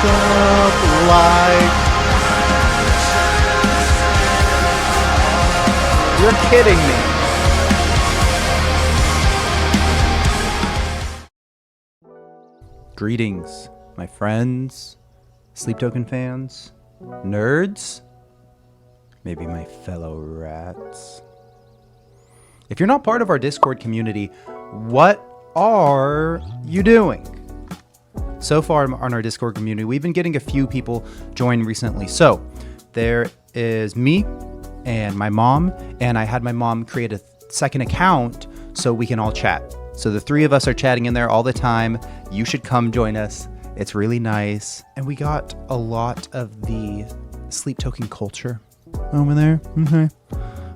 Stop like. You're kidding me. Greetings, my friends, Sleep Token fans, nerds, maybe my fellow rats. If you're not part of our Discord community, what are you doing? So far on our Discord community, we've been getting a few people join recently. So there is me and my mom, and I had my mom create a second account so we can all chat. So the three of us are chatting in there all the time. You should come join us. It's really nice. And we got a lot of the Sleep Token culture over there. Okay.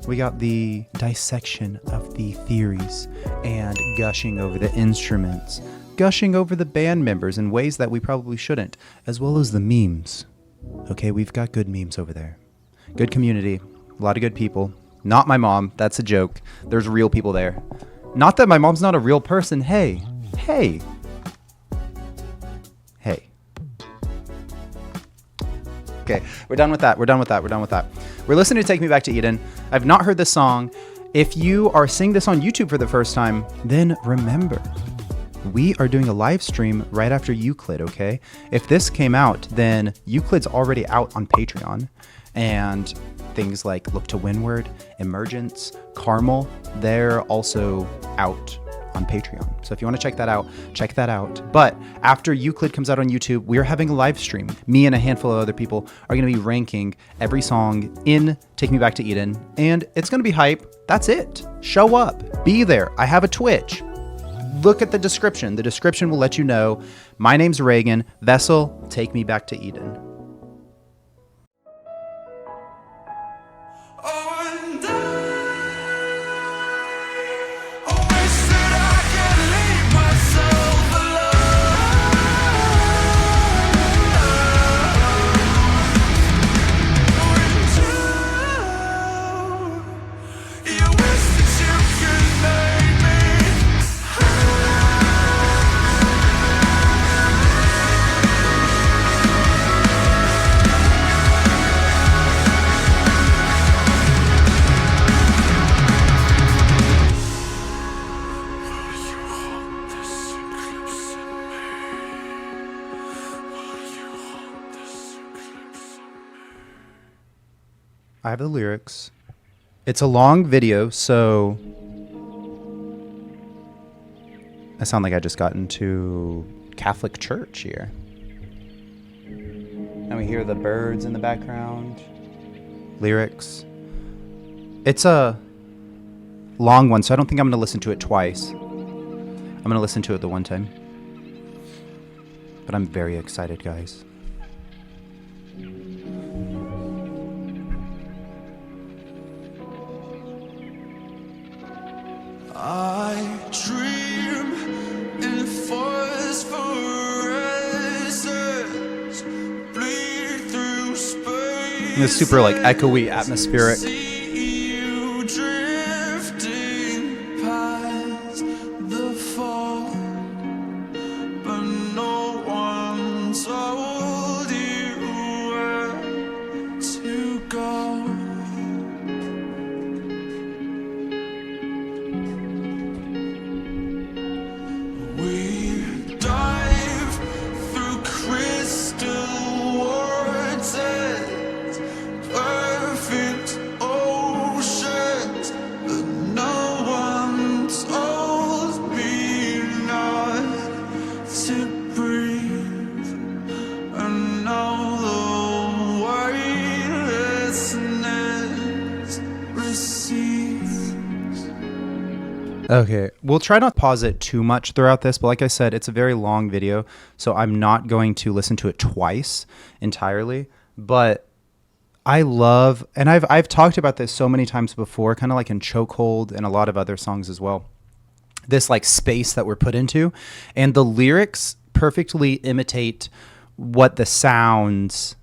We got the dissection of the theories and gushing over the instruments, gushing over the band members in ways that we probably shouldn't, as well as the memes. Okay, we've got good memes over there. Good community, a lot of good people. Not my mom, that's a joke. There's real people there. Not that my mom's not a real person. Hey. Okay, we're done with that. We're listening to Take Me Back to Eden. I've not heard this song. If you are seeing this on YouTube for the first time, then remember, we are doing a live stream right after Euclid, okay? If this came out, then Euclid's already out on Patreon. And things like Look to Windward, Emergence, Carmel, they're also out on Patreon. So if you want to check that out. But after Euclid comes out on YouTube, we're having a live stream. Me and a handful of other people are going to be ranking every song in Take Me Back to Eden, and it's going to be hype. That's it. Show up. Be there. I have a Twitch. Look at the description. The description will let you know. My name's Reagan. Vessel, take me back to Eden. I have the lyrics. It's a long video, so I sound like I just got into Catholic church here. And we hear the birds in the background. Lyrics. It's a long one, so I don't think I'm going to listen to it twice. I'm going to listen to it the one time. But I'm very excited, guys. I dream in phosphorescence, bleed through space. It's super like echoey, atmospheric. See you drifting past the fog, but no one told you where to go. Okay, we'll try not to pause it too much throughout this, but like I said, it's a very long video, so I'm not going to listen to it twice entirely. But I love, and I've talked about this so many times before, kind of like in Chokehold and a lot of other songs as well, this like space that we're put into, and the lyrics perfectly imitate what the sounds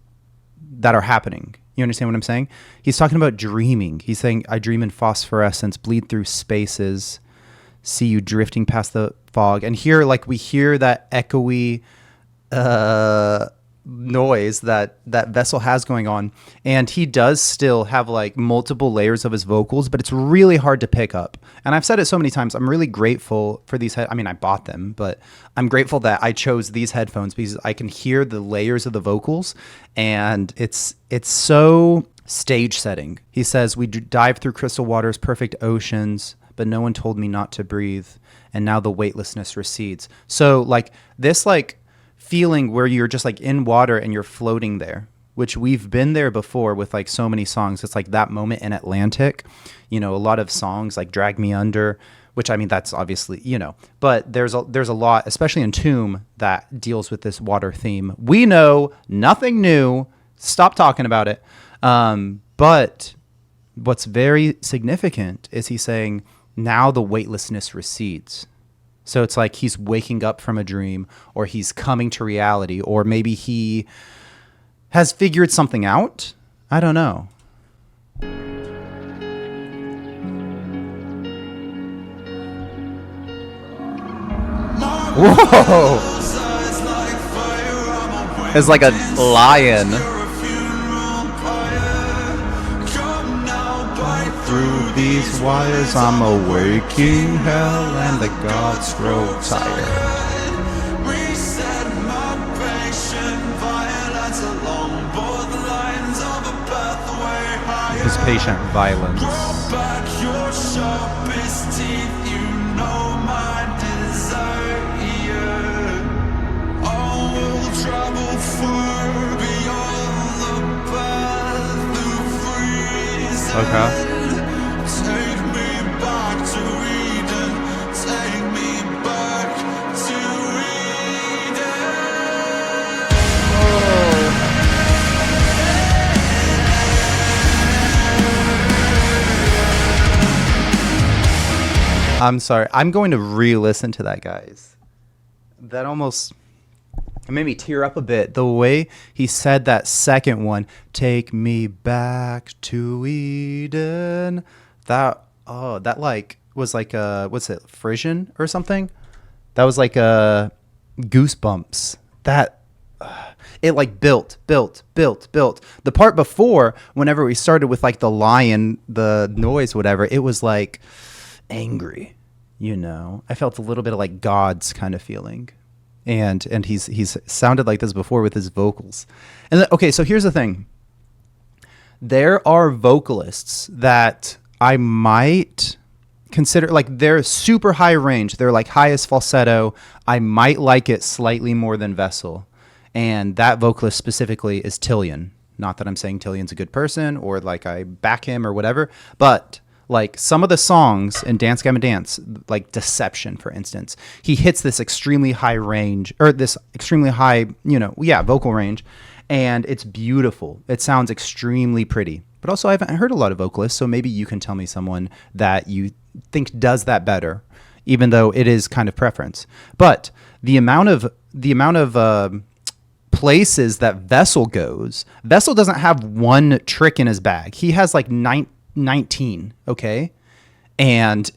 that are happening. You understand what I'm saying? He's talking about dreaming. He's saying, I dream in phosphorescence, bleed through spaces, see you drifting past the fog. And here, like, we hear that echoey noise that Vessel has going on, and he does still have like multiple layers of his vocals, but it's really hard to pick up. And I've said it so many times, I'm really grateful for these I mean, I bought them, but I'm grateful that I chose these headphones because I can hear the layers of the vocals, and it's so stage setting. He says, we dive through crystal waters, perfect oceans, but no one told me not to breathe, and now the weightlessness recedes. So like this like feeling where you're just like in water and you're floating there, which we've been there before with like so many songs. It's like that moment in Atlantic, you know, a lot of songs like Drag Me Under, which I mean, that's obviously, you know, but there's a lot, especially in Tomb, that deals with this water theme. We know nothing new. Stop talking about it. But what's very significant is he's saying now the weightlessness recedes. So it's like he's waking up from a dream, or he's coming to reality, or maybe he has figured something out. I don't know. Whoa! It's like a lion. Through these wires I'm awaking hell, and the gods grow tired. His patient violence. Okay. I'm sorry. I'm going to re-listen to that, guys. That almost made me tear up a bit. The way he said that second one, "Take me back to Eden." That like was like a, what's it, Frisian or something? That was like a goosebumps. That it like built. The part before, whenever we started with like the lion, the noise, whatever, it was like angry, you know. I felt a little bit of like God's kind of feeling, and he's sounded like this before with his vocals. And okay, so here's the thing: there are vocalists that I might consider like they're super high range, they're like highest falsetto. I might like it slightly more than Vessel, and that vocalist specifically is Tillian. Not that I'm saying Tillian's a good person or like I back him or whatever, but like some of the songs in Dance Gavin Dance, like Deception, for instance, he hits this extremely high range, or this extremely high, you know, vocal range, and it's beautiful. It sounds extremely pretty. But also I haven't heard a lot of vocalists, so maybe you can tell me someone that you think does that better, even though it is kind of preference. But the amount of places that Vessel goes, Vessel doesn't have one trick in his bag. He has like 19, okay? And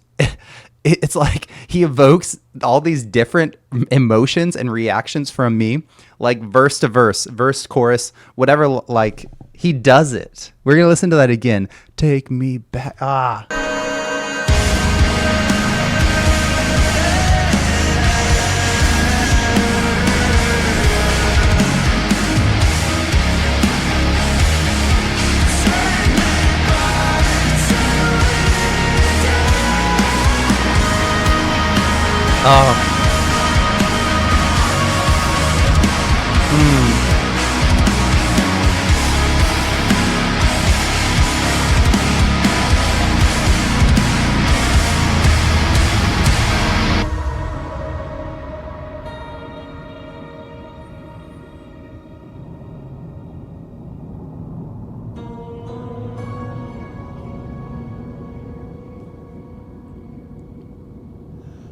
it's like he evokes all these different emotions and reactions from me, like verse to verse, chorus, whatever, like he does it. We're going to listen to that again. Take me back.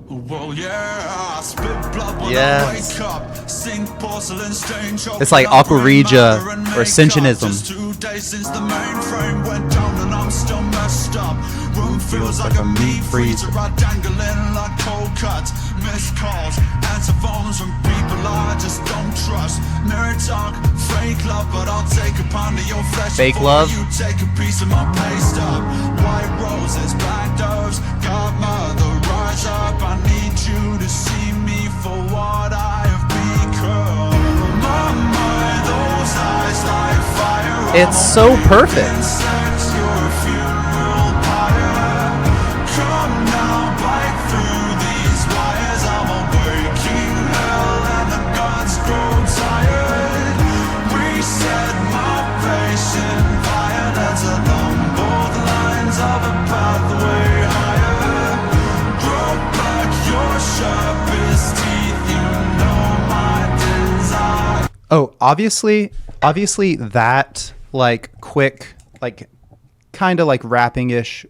Well, yeah, I spit blood when Yes. I wake up. Sink porcelain stain, It's like Aqua Regia or Synchronism. Just 2 days since the mainframe went down and I'm still messed up. Room feels like a meat freezer. I dangling like cold cuts. Missed calls, answer phones from people I just don't trust. Mirror talk, fake love, but I'll take a pound of your flesh. Fake before love? You take a piece of my paste up. White roses, black doves, godmother, rise up. I need you to see me for what I have become. My mind, those eyes like fire. It's so perfect. Insects, your funeral pyre. Come now, bite through these wires. I'm a waking hell and the gods grow tired. Reset my patient violence along both lines of a pathway higher. Grow back your sharpest teeth, you know my desire. Oh, obviously that like quick, like kind of like rapping-ish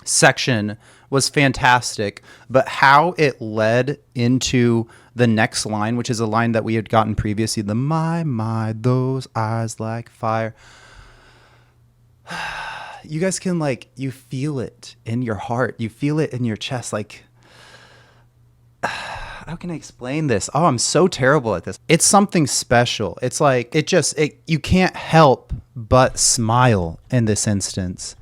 section was fantastic, but how it led into the next line, which is a line that we had gotten previously, the my, those eyes like fire. You guys can like, you feel it in your heart, you feel it in your chest, like, how can I explain this? Oh, I'm so terrible at this. It's something special. It's like, you can't help but smile in this instance.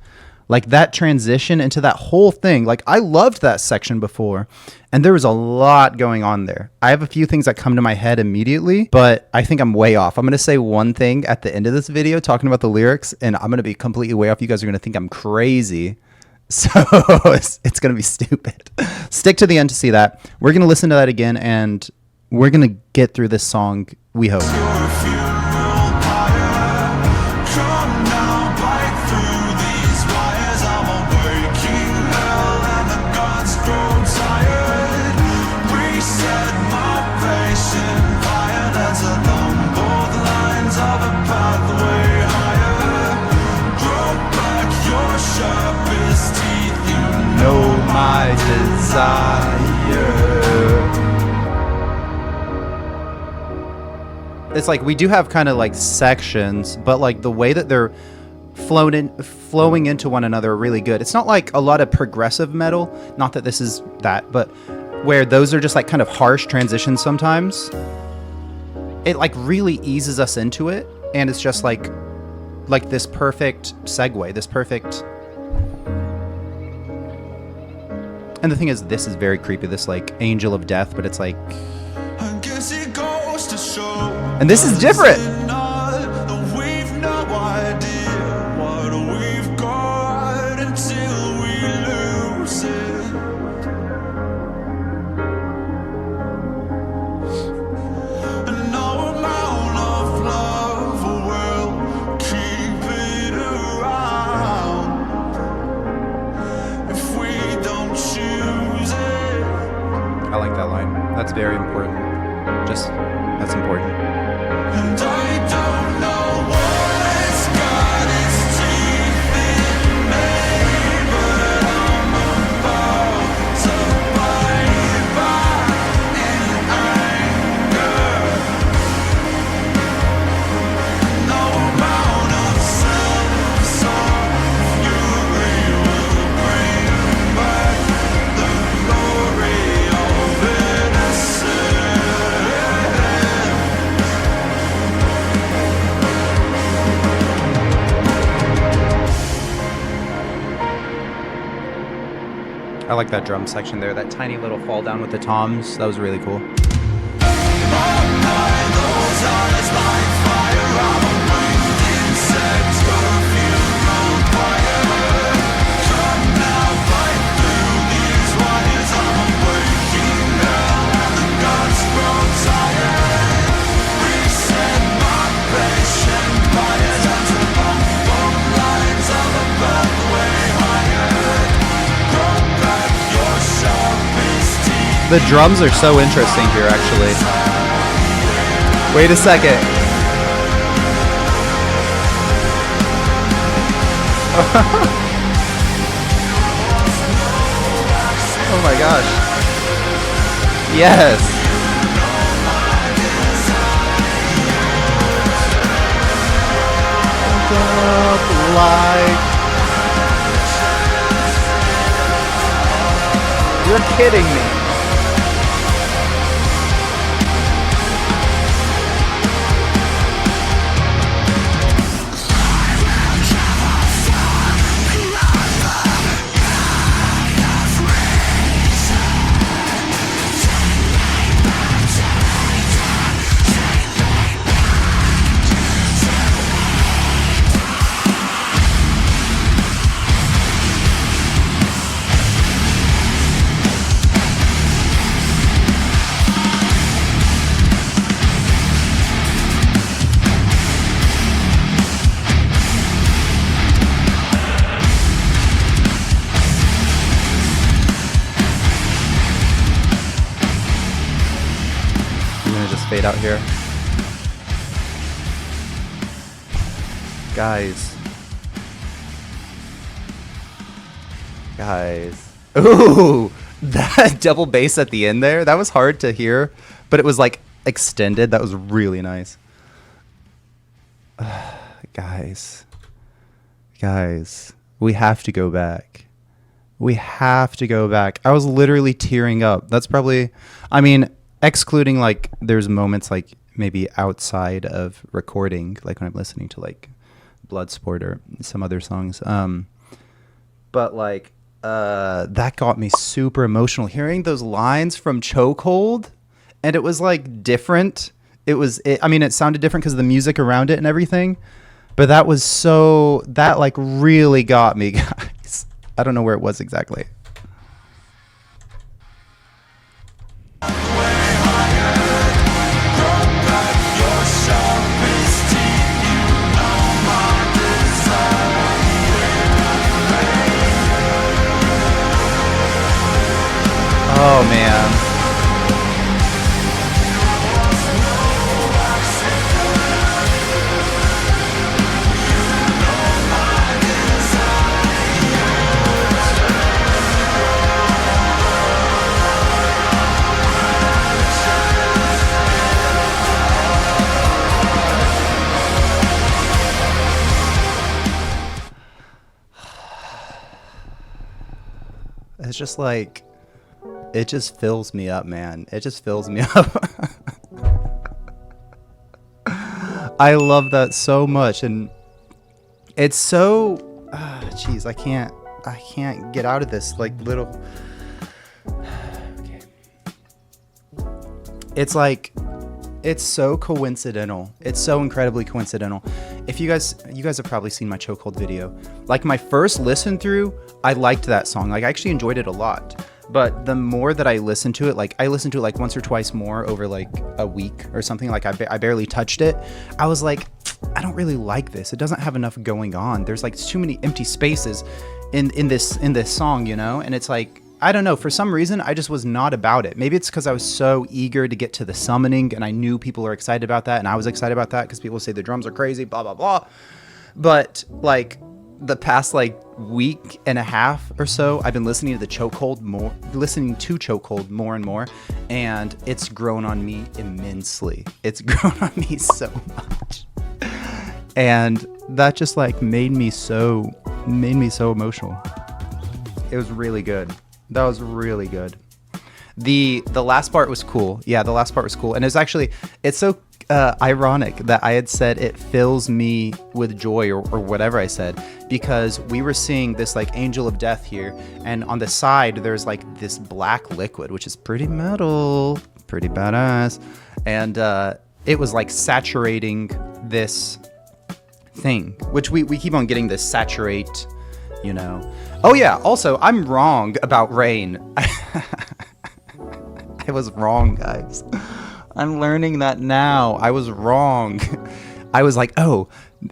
Like that transition into that whole thing. Like I loved that section before and there was a lot going on there. I have a few things that come to my head immediately, but I think I'm way off. I'm going to say one thing at the end of this video talking about the lyrics and I'm going to be completely way off. You guys are going to think I'm crazy. So it's going to be stupid. Stick to the end to see that. We're going to listen to that again and we're going to get through this song, we hope. My desire. It's like we do have kind of like sections, but like the way that they're flowing into one another are really good. It's not like a lot of progressive metal, not that this is that, but where those are just like kind of harsh transitions sometimes. It like really eases us into it, and it's just like this perfect segue, this perfect. And the thing is, this is very creepy, this like angel of death, but it's like, and this is different. I like that line. That's very important. That's important. And I don't know what's got its teeth in me, but I'm about to bite back in anger. No amount of self-absorbed fury will bring back the glory of innocence. I like that drum section there, that tiny little fall down with the toms. That was really cool. The drums are so interesting here, actually. Wait a second. Oh my gosh. Yes. Like, you're kidding me. fade out here. Guys. Ooh, that double bass at the end there, that was hard to hear, but it was like extended. That was really nice. Guys, we have to go back. I was literally tearing up. That's probably, I mean, excluding like there's moments like maybe outside of recording, like when I'm listening to like Bloodsport or some other songs. But like that got me super emotional hearing those lines from Chokehold, and it was like different. I mean, it sounded different because of the music around it and everything, but that like really got me, guys. I don't know where it was exactly. Oh man. It's just like, it just fills me up, man. It just fills me up. I love that so much, and it's so, jeez, I can't get out of this like little. Okay. It's like, it's so coincidental. It's so incredibly coincidental. If you guys have probably seen my Chokehold video. Like my first listen through, I liked that song. Like I actually enjoyed it a lot. But the more that I listened to it, like I listened to it like once or twice more over like a week or something. Like I barely touched it. I was like, I don't really like this. It doesn't have enough going on. There's like too many empty spaces in this song, you know? And it's like, I don't know, for some reason I just was not about it. Maybe it's because I was so eager to get to the summoning, and I knew people are excited about that, and I was excited about that because people say the drums are crazy, blah blah blah. But like the past like week and a half or so, I've been listening to Chokehold more and more, and it's grown on me immensely. It's grown on me so much, and that just like made me so emotional. It was really good. That was really good. The last part was cool. Yeah, the last part was cool. And it's so ironic that I had said it fills me with joy or whatever I said, because we were seeing this like angel of death here, and on the side there's like this black liquid, which is pretty metal, pretty badass. And it was like saturating this thing, which we keep on getting this saturate, you know. Oh yeah, also I'm wrong about rain. I was wrong, guys. I'm learning that now. I was wrong. I was like, oh,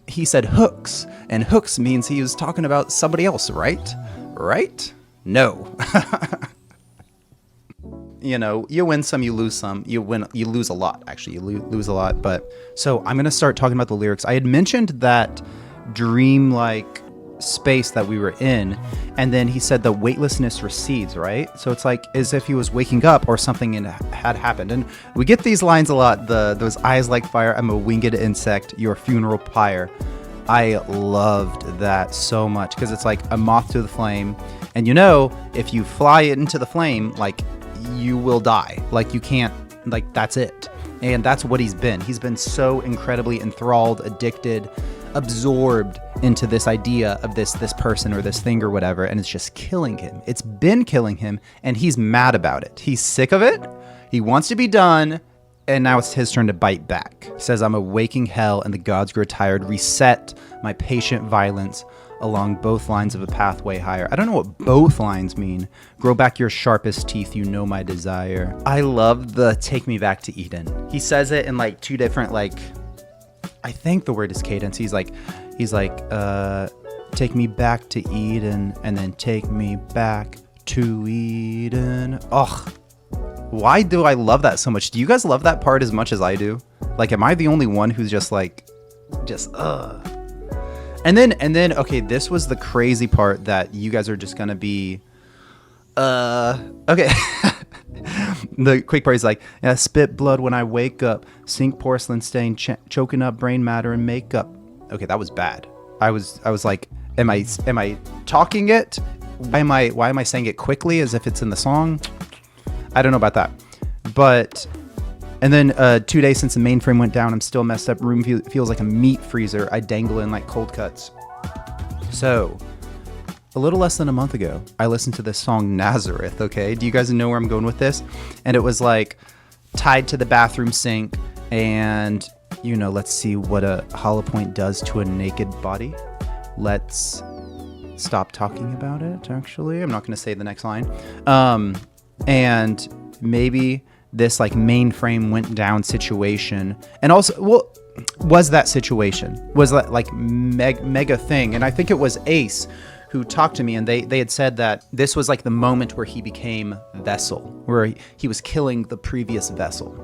he said hooks, and hooks means he was talking about somebody else, right? Right? No. You know, you win some, you lose some. You lose a lot, actually. You lose a lot. But so I'm gonna start talking about the lyrics. I had mentioned that dream-like space that we were in, and then he said the weightlessness recedes, right? So it's like as if he was waking up or something had happened. And we get these lines a lot, those eyes like fire, I'm a winged insect, your funeral pyre. I loved that so much, because it's like a moth to the flame, and you know, if you fly it into the flame, like you will die. Like you can't, like that's it. And that's what he's been so incredibly enthralled, addicted, absorbed into this idea of this person or this thing or whatever, and it's just killing him. It's been killing him, and he's mad about it. He's sick of it. He wants to be done, and now it's his turn to bite back. He says, I'm a waking hell, and the gods grow tired. Reset my patient violence along both lines of a pathway higher. I don't know what both lines mean. Grow back your sharpest teeth, you know my desire. I love the take me back to Eden. He says it in like two different, like, I think the word is cadence. He's like, take me back to Eden, and then take me back to Eden. Oh, Why do I love that so much? Do you guys love that part as much as I do? Like, am I the only one who's just And then, okay, this was the crazy part that you guys are just gonna be, okay. The quick part is like, yeah, spit blood when I wake up, sink porcelain stain, choking up brain matter and makeup. Okay, that was bad. I was like, am I talking it? Why am I saying it quickly as if it's in the song? I don't know about that. But, and then 2 days since the mainframe went down, I'm still messed up. Room feels like a meat freezer. I dangle in like cold cuts. So, a little less than a month ago, I listened to this song Nazareth, okay? Do you guys know where I'm going with this? And it was like tied to the bathroom sink, and you know, let's see what a hollow point does to a naked body. Let's stop talking about it, actually. I'm not going to say the next line. And maybe this like mainframe went down situation, and also, well, was that situation? Was that like mega thing? And I think it was Ace who talked to me, and they had said that this was like the moment where he became vessel, where he was killing the previous vessel,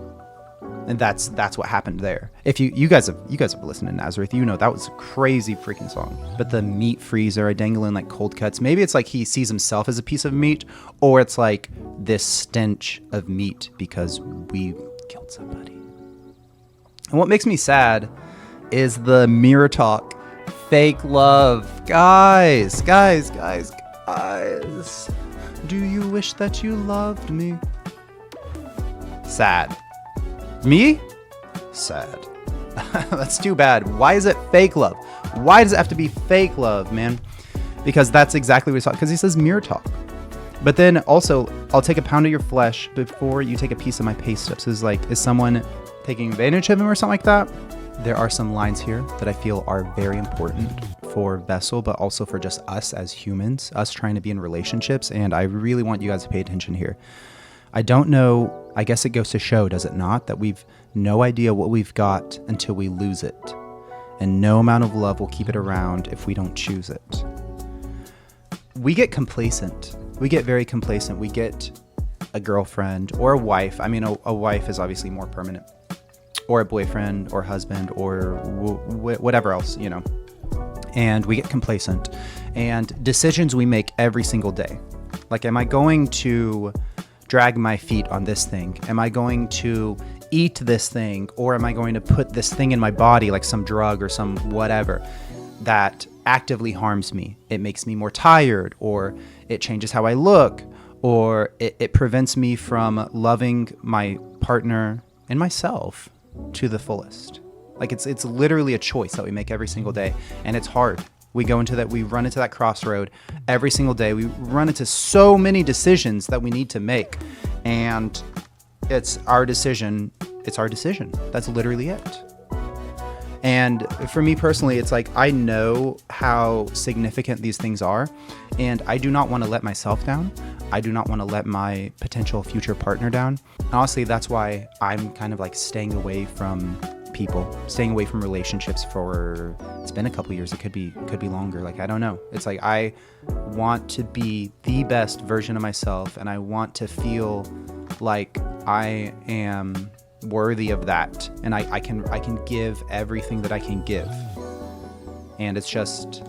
and that's what happened there. If you guys have listened to Nazareth, you know that was a crazy freaking song. But the meat freezer, I dangle in like cold cuts. Maybe it's like he sees himself as a piece of meat, or it's like this stench of meat because we killed somebody. And what makes me sad is the mirror talk. Fake love. Guys. Do you wish that you loved me? Sad. Me? Sad. That's too bad. Why is it fake love? Why does it have to be fake love, man? Because that's exactly what he's talking. Because he says mirror talk. But then also, I'll take a pound of your flesh before you take a piece of my paste up. So it's like, is someone taking advantage of him or something like that? There are some lines here that I feel are very important for Vessel, but also for just us as humans, us trying to be in relationships. And I really want you guys to pay attention here. I don't know, I guess it goes to show, does it not, that we've no idea what we've got until we lose it. And no amount of love will keep it around if we don't choose it. We get complacent. We get very complacent. We get a girlfriend or a wife. I mean, a wife is obviously more permanent. Or a boyfriend or husband or whatever else, you know. And we get complacent. And decisions we make every single day. Like, am I going to drag my feet on this thing? Am I going to eat this thing? Or am I going to put this thing in my body, like some drug or some whatever, that actively harms me? It makes me more tired, or it changes how I look, or it prevents me from loving my partner and myself to the fullest. Like, it's literally a choice that we make every single day, and it's hard. We run into that crossroad every single day. We run into so many decisions that we need to make, and it's our decision. That's literally it. And for me personally, it's like, I know how significant these things are, and I do not want to let myself down. I do not want to let my potential future partner down. Honestly, that's why I'm kind of like staying away from people, staying away from relationships for, it's been a couple years. It could be longer. Like, I don't know. It's like, I want to be the best version of myself, and I want to feel like I am worthy of that, and I can give everything that I can give. And it's just,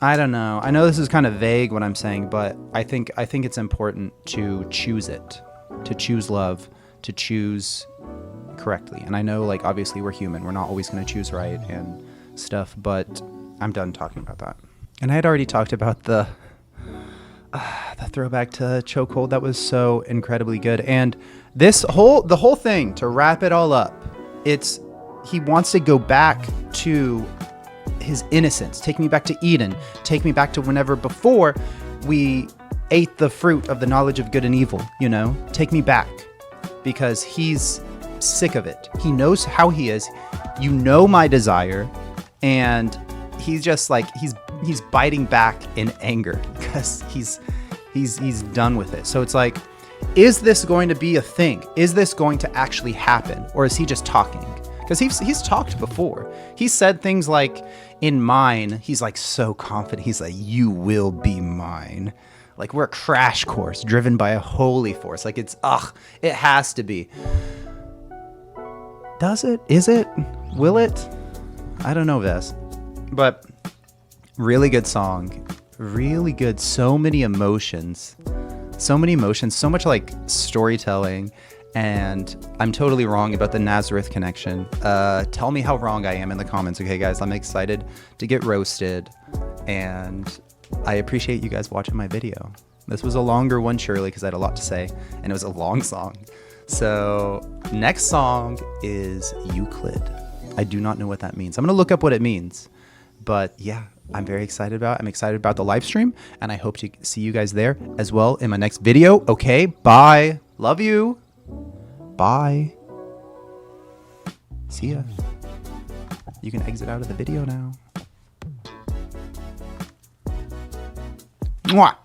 I don't know. I know this is kind of vague what I'm saying, but I think it's important to choose it, to choose love, to choose correctly. And I know, like, obviously we're human. We're not always going to choose right and stuff, but I'm done talking about that. And I had already talked about the throwback to Chokehold. That was so incredibly good. And the whole thing, to wrap it all up, he wants to go back to his innocence. Take me back to Eden. Take me back to whenever before we ate the fruit of the knowledge of good and evil, you know? Take me back, because he's sick of it. He knows how he is. You know my desire, and he's just like, he's biting back in anger because he's done with it. So it's like, is this going to be a thing? Is this going to actually happen? Or is he just talking? Because he's talked before. He said things like, in mine, he's like so confident. He's like, you will be mine. Like we're a crash course driven by a holy force. Like it's, it has to be. Does it? Is it? Will it? I don't know this. But really good song. Really good. So many emotions. So many emotions. So much like storytelling. And I'm totally wrong about the Nazareth connection. Tell me how wrong I am in the comments, okay, guys? I'm excited to get roasted, and I appreciate you guys watching my video. This was a longer one, surely, because I had a lot to say, and it was a long song. So next song is Euclid. I do not know what that means. I'm going to look up what it means. But yeah, I'm very excited about it. I'm excited about the live stream, and I hope to see you guys there as well in my next video. Okay, bye. Love you. Bye. See ya. You can exit out of the video now. Mwah.